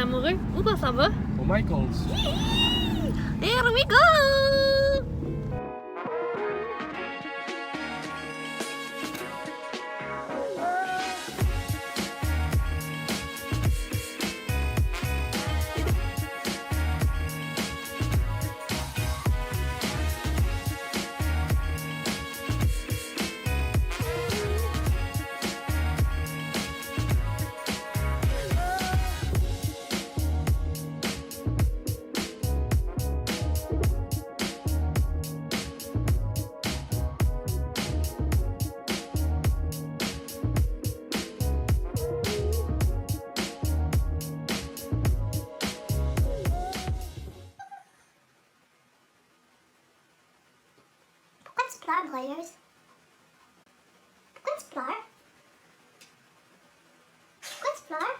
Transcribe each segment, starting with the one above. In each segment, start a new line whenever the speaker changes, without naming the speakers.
amoureux? Où qu'on s'en va?
Au Michael's.
Here we go!
Pourquoi tu pleures, broyeuse? Pourquoi tu pleures? Pourquoi tu pleures?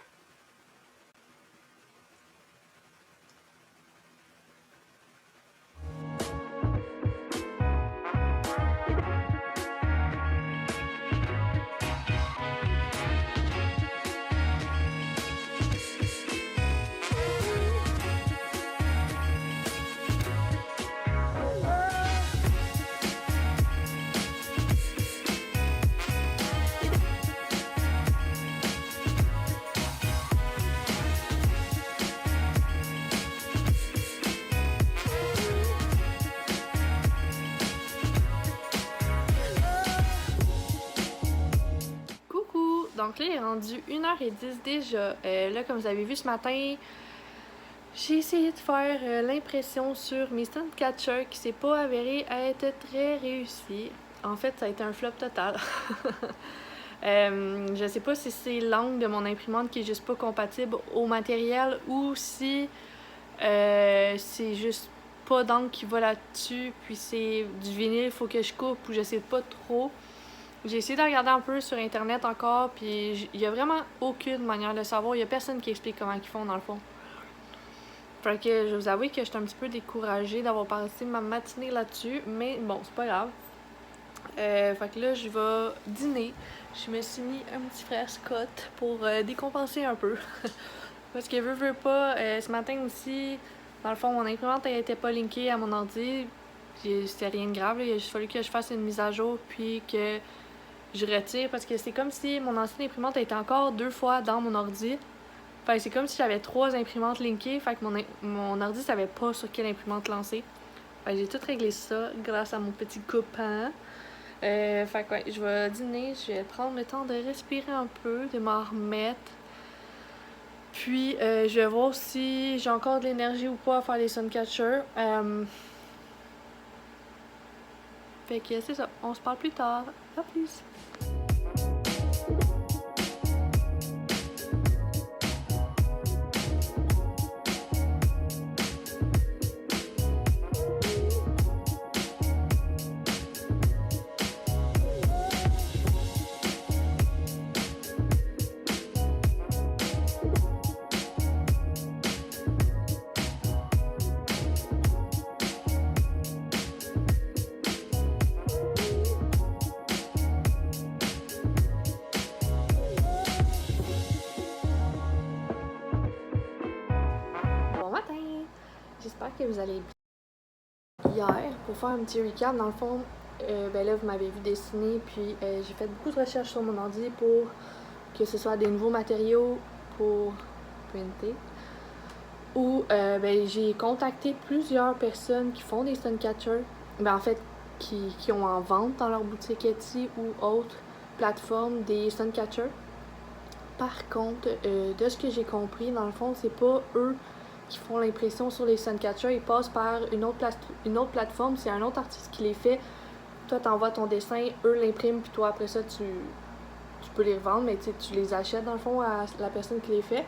Coucou! Donc là, il est rendu 1h10 déjà. Là, comme vous avez vu ce matin, j'ai essayé de faire l'impression sur mes Suncatcher qui s'est pas avéré être très réussi. En fait, ça a été un flop total. Je sais pas si c'est l'angle de mon imprimante qui est juste pas compatible au matériel ou si c'est juste pas d'angle qui va là-dessus, puis c'est du vinyle, faut que je coupe ou je sais pas trop. J'ai essayé de regarder un peu sur internet encore, puis il y a vraiment aucune manière de savoir. Il y a personne qui explique comment ils font dans le fond. Fait que je vais vous avouer que j'étais un petit peu découragée d'avoir passé ma matinée là-dessus, mais bon, c'est pas grave. Fait que là, je vais dîner. Je me suis mis un petit frère Scott pour décompenser un peu. Parce que veux pas, ce matin aussi, dans le fond, mon imprimante elle était pas linkée à mon ordi. C'était rien de grave, là. Il a juste fallu que je fasse une mise à jour puis que je retire parce que c'est comme si mon ancienne imprimante était encore 2 fois dans mon ordi. Fait que c'est comme si j'avais 3 imprimantes linkées, fait que mon ordi savait pas sur quelle imprimante lancer. Fait que j'ai tout réglé ça grâce à mon petit copain. Fait que ouais, je vais dîner, je vais prendre le temps de respirer un peu, de m'en remettre. Puis je vais voir si j'ai encore de l'énergie ou pas à faire les Suncatcher. Fait que c'est ça, on se parle plus tard. À plus! Bon matin! J'espère que vous allez bien. Hier, pour faire un petit recap, dans le fond, ben là, vous m'avez vu dessiner, puis j'ai fait beaucoup de recherches sur mon ordi pour que ce soit des nouveaux matériaux pour printer. Ou ben, j'ai contacté plusieurs personnes qui font des Suncatcher, ben en fait, qui ont en vente dans leur boutique Etsy ou autre plateforme des Suncatcher. Par contre, de ce que j'ai compris, dans le fond, c'est pas eux qui font l'impression sur les Suncatcher, ils passent par une autre plateforme, c'est un autre artiste qui les fait. Toi, t'envoies ton dessin, eux l'impriment, puis toi, après ça, tu peux les revendre, mais tu les achètes, dans le fond, à la personne qui les fait.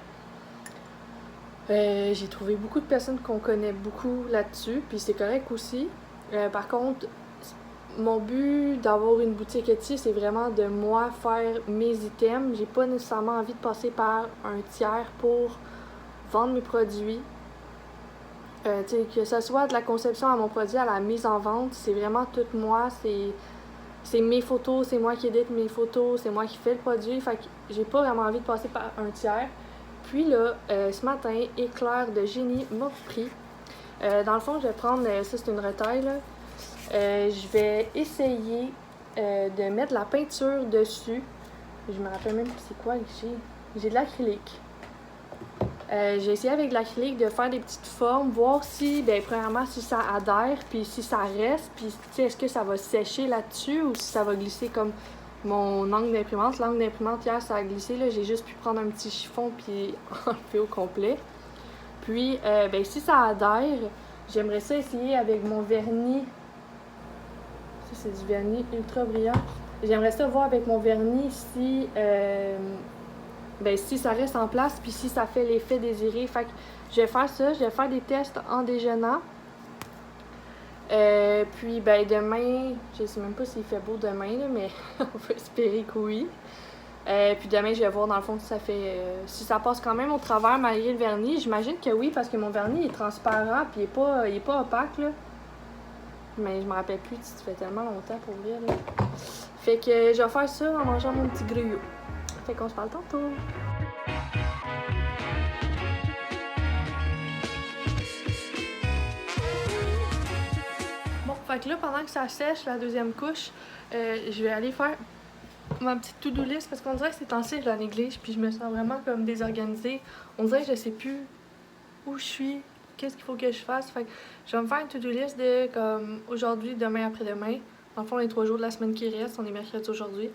J'ai trouvé beaucoup de personnes qu'on connaît beaucoup là-dessus, puis c'est correct aussi. Par contre, mon but d'avoir une boutique Etsy, c'est vraiment de moi faire mes items. J'ai pas nécessairement envie de passer par un tiers pour vendre mes produits. Que ce soit de la conception à mon produit à la mise en vente, c'est vraiment tout moi. C'est mes photos, c'est moi qui édite mes photos, c'est moi qui fais le produit. Fait que j'ai pas vraiment envie de passer par un tiers. Puis là, ce matin, Éclair de génie m'a pris. Dans le fond, je vais prendre, ça c'est une retaille là. Je vais essayer de mettre de la peinture dessus. Je me rappelle même plus c'est quoi que j'ai. J'ai de l'acrylique. J'ai essayé avec de l'acrylique de faire des petites formes, voir si, premièrement, si ça adhère, puis si ça reste, puis est-ce que ça va sécher là-dessus ou si ça va glisser comme mon angle d'imprimante. L'angle d'imprimante, hier, ça a glissé, là, j'ai juste pu prendre un petit chiffon puis enlever au complet. Puis, si ça adhère, j'aimerais ça essayer avec mon vernis. Ça, c'est du vernis ultra brillant. J'aimerais ça voir avec mon vernis si... si ça reste en place, puis si ça fait l'effet désiré. Fait que je vais faire ça, je vais faire des tests en déjeunant. Puis demain, je sais même pas s'il fait beau demain, là, mais on peut espérer que oui. Puis demain, je vais voir dans le fond si ça fait si ça passe quand même au travers malgré le vernis. J'imagine que oui, parce que mon vernis est transparent, puis il est pas opaque, là. Mais je me rappelle plus, ça fait tellement longtemps pour vrai, là. Fait que je vais faire ça en mangeant mon petit gruyot. Fait qu'on se parle tantôt. Bon, fait que là, pendant que ça sèche, la deuxième couche, je vais aller faire ma petite to-do list parce qu'on dirait que ces temps-ci, je la néglige puis je me sens vraiment comme désorganisée. On dirait que je sais plus où je suis, qu'est-ce qu'il faut que je fasse. Fait que je vais me faire une to-do list de comme aujourd'hui, demain, après-demain. Dans le fond, les 3 jours de la semaine qui restent, on est mercredi aujourd'hui.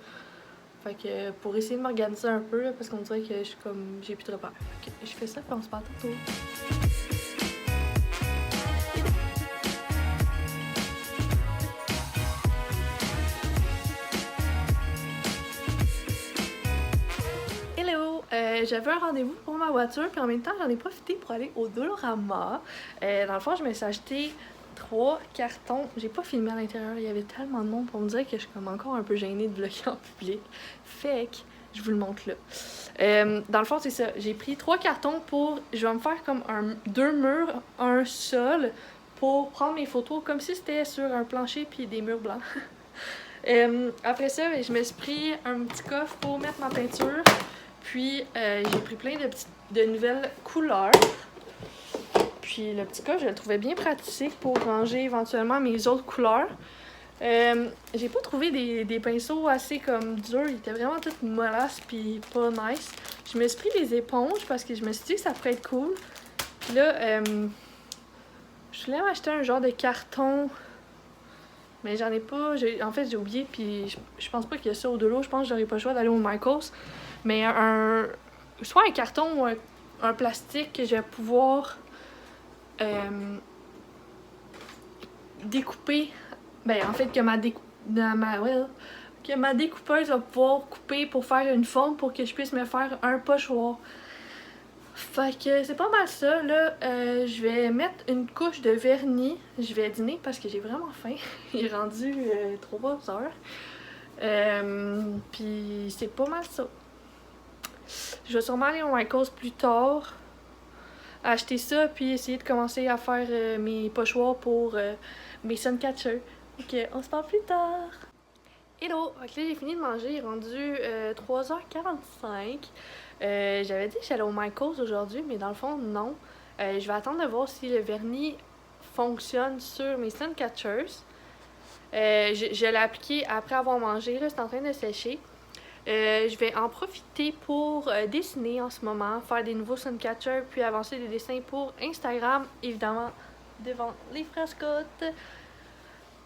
Fait que pour essayer de m'organiser un peu, là, parce qu'on dirait que je suis comme j'ai plus de repères. Fait que je fais ça puis on se parle tantôt. Hello! J'avais un rendez-vous pour ma voiture puis en même temps j'en ai profité pour aller au Dolorama. Dans le fond, je me suis acheté 3 cartons. J'ai pas filmé à l'intérieur, il y avait tellement de monde pour me dire que je suis comme encore un peu gênée de bloquer en public. Fait que je vous le montre là. Dans le fond, c'est ça. J'ai pris 3 cartons pour... Je vais me faire comme 2 murs, un sol pour prendre mes photos comme si c'était sur un plancher puis des murs blancs. Après ça, je me suis pris un petit coffre pour mettre ma peinture. Puis j'ai pris plein de nouvelles couleurs. Puis le petit coffre, je le trouvais bien pratique pour ranger éventuellement mes autres couleurs. J'ai pas trouvé des pinceaux assez comme durs, ils étaient vraiment tous mollasses puis pas nice. Je me suis pris des éponges parce que je me suis dit que ça pourrait être cool. Puis là, je voulais m'acheter un genre de carton, mais j'en ai pas. En fait, j'ai oublié puis je pense pas qu'il y a ça au Dolo. Je pense que j'aurais pas le choix d'aller au Michaels. Mais soit un carton ou un plastique que je vais pouvoir découper. En fait, que ma découpeuse va pouvoir couper pour faire une forme pour que je puisse me faire un pochoir. Fait que c'est pas mal ça. Là, je vais mettre une couche de vernis. Je vais dîner parce que j'ai vraiment faim. Il est rendu 3 heures. Puis c'est pas mal ça. Je vais sûrement aller au Michaels plus tard. Acheter ça puis essayer de commencer à faire mes pochoirs pour mes Suncatchers. Ok, on se parle plus tard. Hello! Fait que là, j'ai fini de manger, il est rendu 3h45. J'avais dit que j'allais au Michaels aujourd'hui, mais dans le fond, non. Je vais attendre de voir si le vernis fonctionne sur mes Suncatchers. Je l'ai appliqué après avoir mangé, là, c'est en train de sécher. Je vais en profiter pour dessiner en ce moment, faire des nouveaux Suncatchers, puis avancer des dessins pour Instagram, évidemment, devant les frères Scott.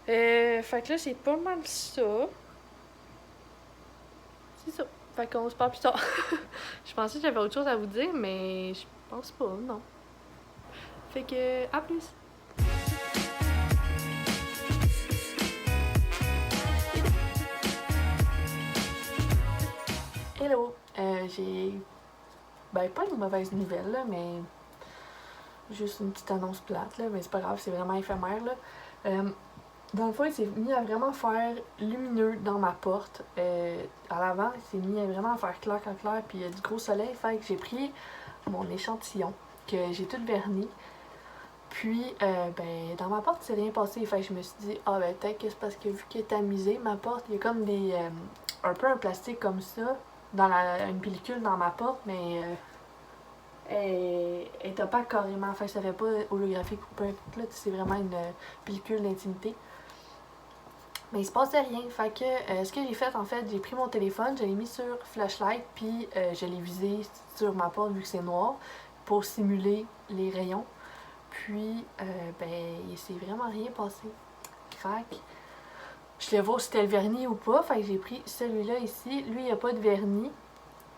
Fait que là, c'est pas mal ça. C'est ça. Fait qu'on se parle plus tard. Je pensais que j'avais autre chose à vous dire, mais je pense pas, non. Fait que, à plus! Hello! J'ai... pas une mauvaise nouvelle, là, mais... Juste une petite annonce plate, là, mais c'est pas grave, c'est vraiment éphémère, là. Dans le fond, il s'est mis à vraiment faire lumineux dans ma porte. À l'avant, il s'est mis à vraiment faire clair, puis il y a du gros soleil. Fait que j'ai pris mon échantillon, que j'ai tout verni. Puis, dans ma porte, c'est rien passé. Fait que je me suis dit, peut-être que c'est parce que vu qu'elle est tamisée, ma porte, il y a comme un peu un plastique comme ça, dans une pellicule dans ma porte, mais Elle est opaque carrément, fait que ça fait pas holographique ou peu importe, là, c'est vraiment une pellicule d'intimité. Mais il se passait rien, fait que ce que j'ai fait en fait, j'ai pris mon téléphone, je l'ai mis sur flashlight, puis je l'ai visé sur ma porte vu que c'est noir, pour simuler les rayons. Puis, ben, il s'est vraiment rien passé. Fait que je voulais voir si c'était le vernis ou pas, fait que j'ai pris celui-là ici. Lui, il n'y a pas de vernis.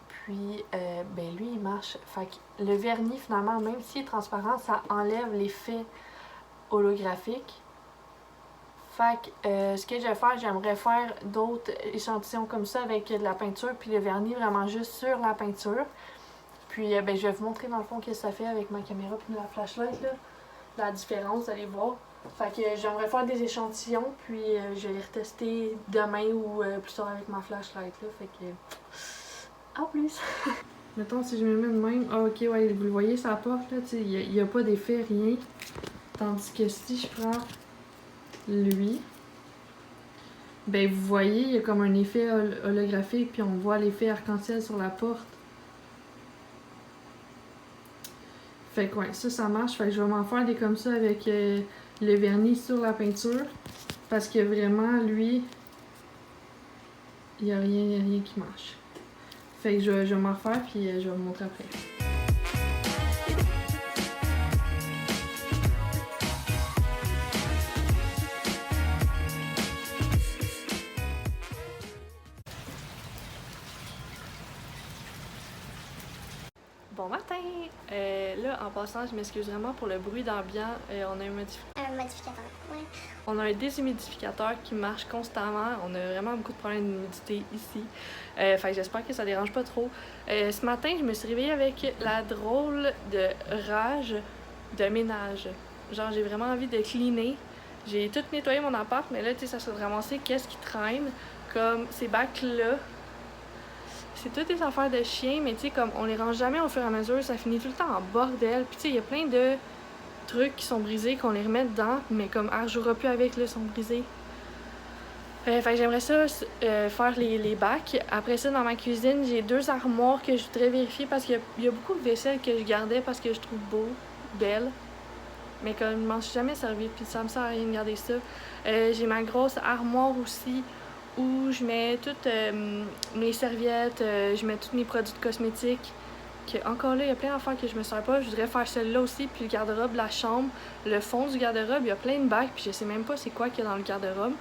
Puis, ben lui, il marche. Fait que le vernis, finalement, même s'il est transparent, ça enlève l'effet holographique. Fait que ce que je vais faire, j'aimerais faire d'autres échantillons comme ça avec de la peinture, puis le vernis vraiment juste sur la peinture. Puis, ben, je vais vous montrer dans le fond qu'est-ce que ça fait avec ma caméra puis la flashlight, là. La différence, vous allez voir. Fait que j'aimerais faire des échantillons, puis je vais les retester demain ou plus tard avec ma flashlight, là. Fait que... En plus! Mettons, si je me mets de même, ah ok, ouais, vous le voyez, ça porte, là, tu sais, il n'y a pas d'effet, rien. Tandis que si je prends lui, ben vous voyez, il y a comme un effet holographique, puis on voit l'effet arc-en-ciel sur la porte. Fait que ouais, ça marche. Fait que je vais m'en faire des comme ça avec le vernis sur la peinture. Parce que vraiment, lui, il n'y a rien qui marche. Fait que je vais m'en faire, puis je vais vous montrer après. Bon matin! Là, en passant, je m'excuse vraiment pour le bruit d'ambiant. On a
Un modificateur, ouais.
On a un déshumidificateur qui marche constamment. On a vraiment beaucoup de problèmes d'humidité ici. Fait que j'espère que ça dérange pas trop. Ce matin, je me suis réveillée avec la drôle de rage de ménage. Genre, j'ai vraiment envie de cleaner. J'ai tout nettoyé mon appart, mais là, tu sais, ça se ramasser qu'est-ce qui traîne. Comme ces bacs-là. C'est toutes des affaires de chien, mais tu sais, comme on les range jamais au fur et à mesure, ça finit tout le temps en bordel. Puis tu sais, il y a plein de trucs qui sont brisés, qu'on les remet dedans, mais comme elle jouera plus avec, là, sont brisés. Fait que j'aimerais ça faire les bacs. Après ça, dans ma cuisine, j'ai 2 armoires que je voudrais vérifier parce qu'il y a beaucoup de vaisselle que je gardais parce que je trouve belle. Mais comme je m'en suis jamais servi, puis ça me sert à rien de garder ça. J'ai ma grosse armoire aussi où je mets toutes mes serviettes, je mets tous mes produits de cosmétiques. Que, encore là, il y a plein d'affaires que je me sers pas. Je voudrais faire celle-là aussi, puis le garde-robe, la chambre, le fond du garde-robe, il y a plein de bacs, puis je sais même pas c'est quoi qu'il y a dans le garde-robe.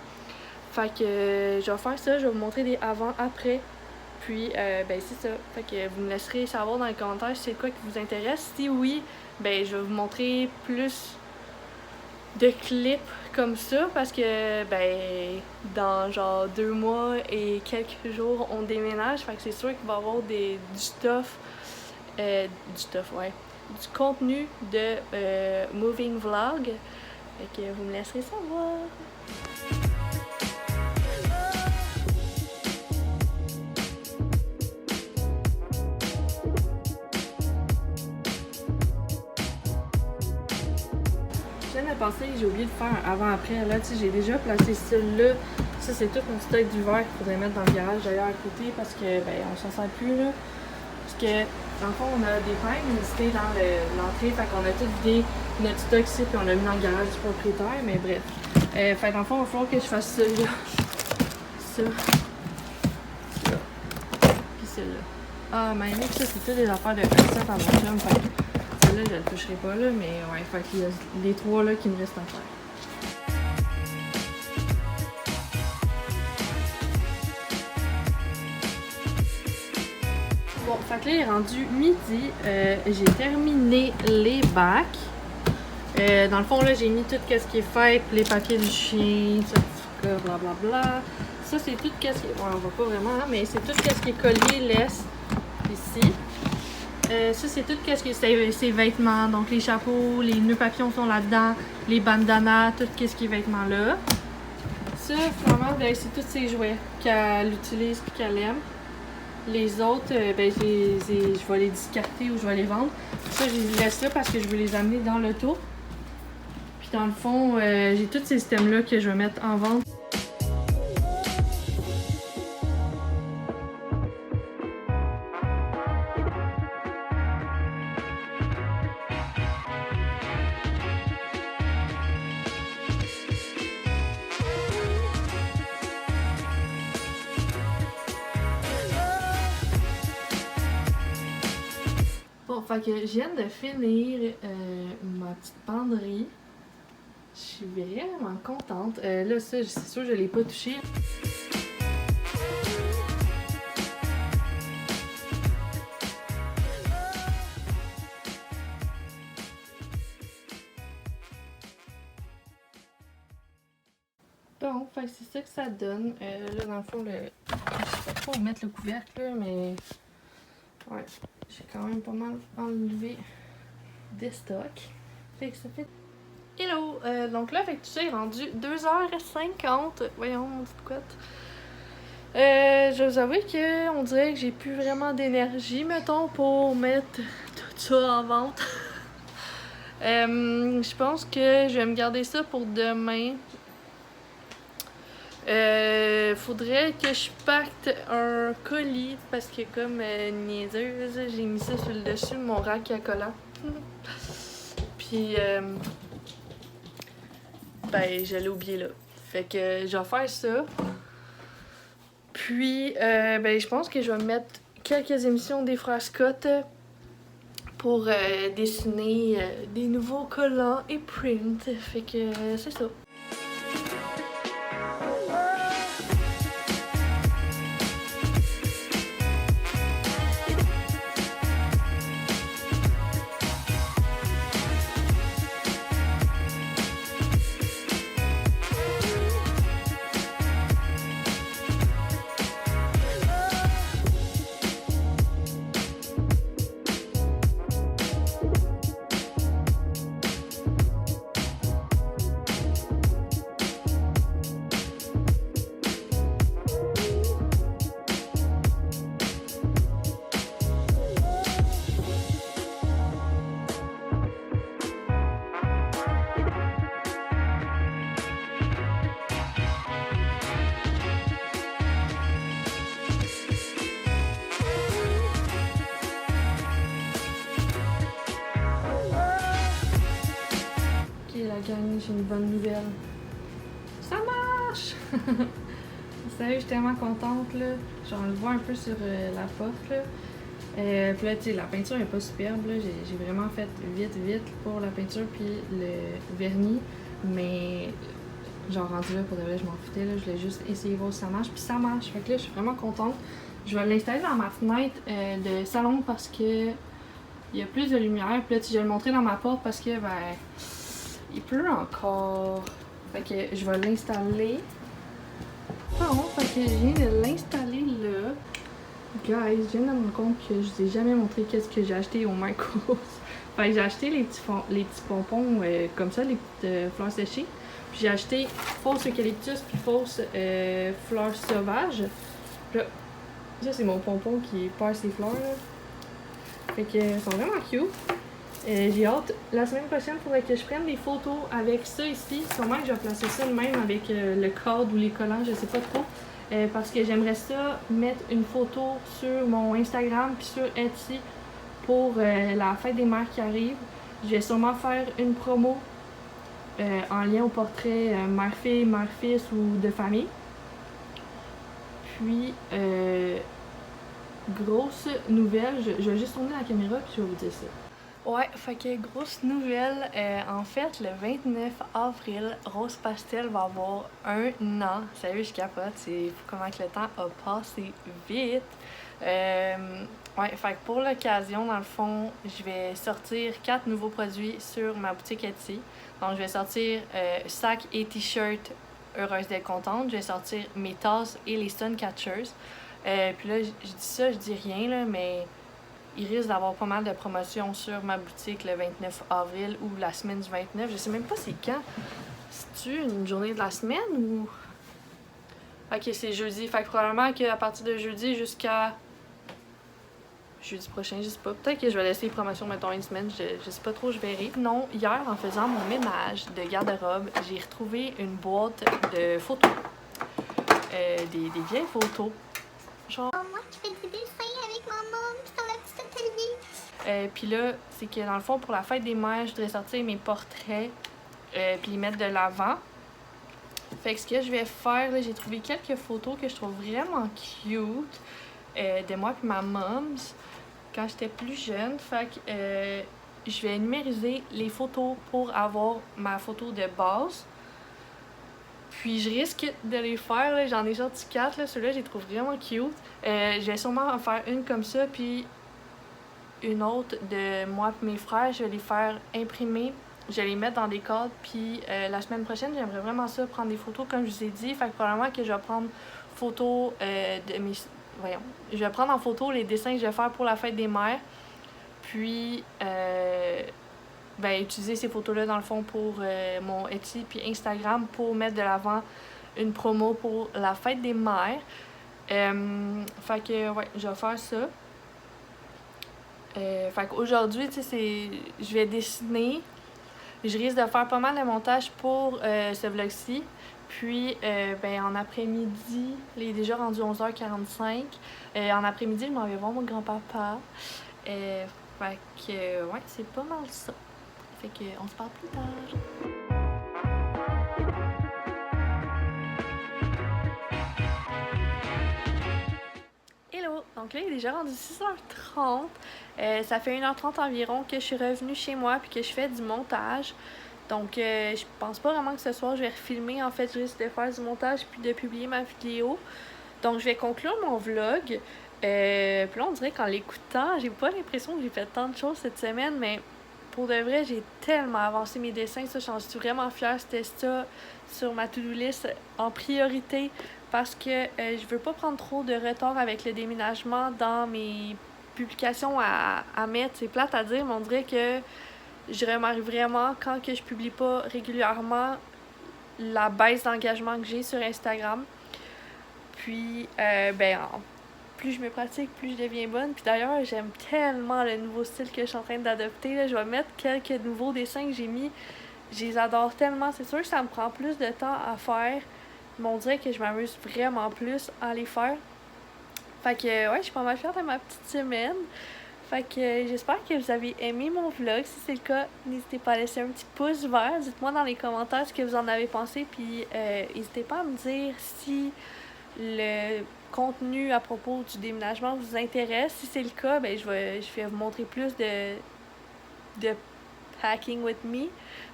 Fait que je vais faire ça, je vais vous montrer des avant-après. Puis, ben c'est ça. Fait que vous me laisserez savoir dans les commentaires si c'est quoi qui vous intéresse. Si oui, ben je vais vous montrer plus de clips comme ça parce que ben dans genre 2 mois et quelques jours on déménage, fait que c'est sûr qu'il va y avoir du stuff, ouais, du contenu de moving vlog, fait que vous me laisserez savoir. Je viens de penser, j'ai oublié de faire un avant-après. Là, tu sais, j'ai déjà placé celui-là. Ça, c'est tout mon stock d'hiver qu'il faudrait mettre dans le garage d'ailleurs à côté parce que, ben, on s'en sert plus, là. Parce que, dans le fond, on a des pains listés dans l'entrée. Fait qu'on a tout vidé notre stock ici puis on l'a mis dans le garage du propriétaire. Mais bref. Fait dans le fond, il va falloir que je fasse celui-là. Ça. Puis celui-là. Ah, mais mec, ça, c'est tout des affaires de recettes en mon chum. Fait là, je le toucherai pas là, mais ouais, fait qu'il y a les 3 là qui me restent à faire. Bon, fait que là, il est rendu midi. J'ai terminé les bacs. Dans le fond, là, j'ai mis tout ce qui est fait, les papiers du chien, certificat, blablabla. Ça, c'est tout ce qui est... Ouais, on voit pas vraiment, hein, mais c'est tout ce qui est collier, laisse, ici. Ça, c'est tout ce qui est ses vêtements. Donc, les chapeaux, les nœuds papillons sont là-dedans, les bandanas, tout ce qui est vêtements là. Ça, finalement, ben, c'est tous ses jouets qu'elle utilise et qu'elle aime. Les autres, ben, je vais les discarter ou je vais les vendre. Ça, je les laisse là parce que je veux les amener dans l'auto. Puis, dans le fond, j'ai tous ces systèmes-là que je vais mettre en vente. Bon, fait que je viens de finir ma petite penderie. Je suis vraiment contente. Là, ça, c'est sûr, je l'ai pas touché. Bon, fait que c'est ça que ça donne. Là, dans le fond, je sais pas trop où mettre le couvercle, là, mais ouais, j'ai quand même pas mal enlevé des stocks. Fait que ça fait... Hello! Donc là, fait que tout ça est rendu 2h50. Voyons, mon petite couette. Je vais vous avouer que on dirait que j'ai plus vraiment d'énergie, mettons, pour mettre tout ça en vente. Je pense que je vais me garder ça pour demain. Faudrait que je pacte un colis parce que comme niaiseuse, j'ai mis ça sur le dessus de mon rack à collants. Puis ben je l'ai oublié là. Fait que je vais faire ça. Puis ben je pense que je vais mettre quelques émissions des frères Scott pour dessiner des nouveaux collants et prints. Fait que c'est ça. La gang, j'ai une bonne nouvelle. Ça marche! Sérieux, je suis tellement contente, là. Genre, on le voit un peu sur la porte, là. Puis là, tu sais, la peinture est pas superbe, là. J'ai vraiment fait vite pour la peinture puis le vernis. Mais, genre, rendu là, pour de vrai, je m'en foutais, là. Je voulais juste essayer voir si ça marche. Puis ça marche. Fait que là, je suis vraiment contente. Je vais l'installer dans ma fenêtre de salon parce que il y a plus de lumière. Puis là, tu sais, je vais le montrer dans ma porte parce que, ben... il pleut encore. Fait que je vais l'installer. Bon, fait que je viens de l'installer là. Guys, je viens de me rendre compte que je vous ai jamais montré qu'est-ce que j'ai acheté au Michaels. Fait que j'ai acheté les petits pompons comme ça, les petites fleurs séchées. Puis j'ai acheté fausse eucalyptus puis fausse fleurs sauvages. Puis là, ça c'est mon pompon qui perd ses fleurs là. Fait que elles sont vraiment cute. J'ai hâte. La semaine prochaine, il faudrait que je prenne des photos avec ça ici. Sûrement que je vais placer ça de même avec le cadre ou les collants, je sais pas trop. Parce que j'aimerais ça mettre une photo sur mon Instagram puis sur Etsy pour la fête des mères qui arrive. Je vais sûrement faire une promo en lien au portrait mère-fille, mère-fils ou de famille. Puis, grosse nouvelle, je vais juste tourner la caméra puis je vais vous dire ça. Ouais, fait que grosse nouvelle, en fait, le 29 avril, Rose Pastel va avoir 1 an. Sérieux, je capote, c'est fou comment que le temps a passé vite. Ouais, fait que pour l'occasion, dans le fond, je vais sortir 4 nouveaux produits sur ma boutique Etsy. Donc, je vais sortir sacs et t-shirts Heureuse d'être contente. Je vais sortir mes tasses et les Suncatchers. Puis là, je dis ça, je dis rien, là, mais... il risque d'avoir pas mal de promotions sur ma boutique le 29 avril ou la semaine du 29. Je sais même pas c'est quand. C'est-tu une journée de la semaine ou... ok, c'est jeudi. Fait que probablement qu'à partir de jeudi jusqu'à... jeudi prochain, je sais pas. Peut-être que je vais laisser les promotions, mettons, une semaine. Je sais pas trop, je verrai. Non, hier, en faisant mon ménage de garde-robe, j'ai retrouvé une boîte de photos. Des vieilles photos. Genre...
moi qui fais des dessins avec maman sur le petit atelier.
Puis là, c'est que dans le fond, pour la fête des mères, je voudrais sortir mes portraits puis les mettre de l'avant. Fait que ce que je vais faire, là, j'ai trouvé quelques photos que je trouve vraiment cute de moi et ma moms quand j'étais plus jeune. Fait que je vais numériser les photos pour avoir ma photo de base. Puis je risque de les faire, là. J'en ai sorti 4, là. Ceux-là, je les trouve vraiment cute. Je vais sûrement en faire une comme ça, puis une autre de moi et mes frères. Je vais les faire imprimer. Je vais les mettre dans des cadres, puis la semaine prochaine, j'aimerais vraiment ça, prendre des photos, comme je vous ai dit. Fait que probablement que je vais prendre photo de mes... Voyons. Je vais prendre en photo les dessins que je vais faire pour la fête des mères. Puis, utiliser ces photos-là, dans le fond, pour mon Etsy puis Instagram pour mettre de l'avant une promo pour la fête des mères. Fait que, ouais, je vais faire ça. Fait qu'aujourd'hui, tu sais, je vais dessiner. Je risque de faire pas mal de montage pour ce vlog-ci. Puis, en après-midi, il est déjà rendu 11h45. En après-midi, je m'en vais voir mon grand-papa. Fait que, ouais, c'est pas mal ça. Fait que, on se parle plus tard. Hello! Donc là, il est déjà rendu 6h30. Ça fait 1h30 environ que je suis revenue chez moi puis que je fais du montage. Donc, je pense pas vraiment que ce soir, je vais refilmer. En fait, je risque de faire du montage puis de publier ma vidéo. Donc, je vais conclure mon vlog. Puis là, on dirait qu'en l'écoutant, j'ai pas l'impression que j'ai fait tant de choses cette semaine, mais pour de vrai, j'ai tellement avancé mes dessins. Ça, j'en suis vraiment fière. C'était ça sur ma to-do list en priorité parce que je veux pas prendre trop de retard avec le déménagement dans mes publications à mettre. C'est plate à dire, mais on dirait que je remarque vraiment quand que je publie pas régulièrement la baisse d'engagement que j'ai sur Instagram. Puis, plus je me pratique, plus je deviens bonne. Puis d'ailleurs, j'aime tellement le nouveau style que je suis en train d'adopter. Là. Je vais mettre quelques nouveaux dessins que j'ai mis. Je les adore tellement. C'est sûr que ça me prend plus de temps à faire. Mais on dirait que je m'amuse vraiment plus à les faire. Fait que, ouais, je suis pas mal fière de ma petite semaine. Fait que j'espère que vous avez aimé mon vlog. Si c'est le cas, n'hésitez pas à laisser un petit pouce vert. Dites-moi dans les commentaires ce que vous en avez pensé. Puis n'hésitez pas à me dire si le contenu à propos du déménagement vous intéresse. Si c'est le cas, je vais vous montrer plus de packing with me.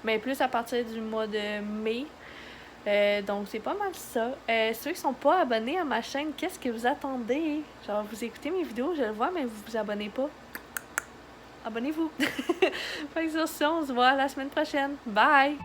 Mais plus à partir du mois de mai. Donc c'est pas mal ça. Ceux qui sont pas abonnés à ma chaîne, qu'est-ce que vous attendez? Genre vous écoutez mes vidéos, je le vois, mais vous vous abonnez pas. Abonnez-vous! Fait que sur ça, on se voit la semaine prochaine. Bye!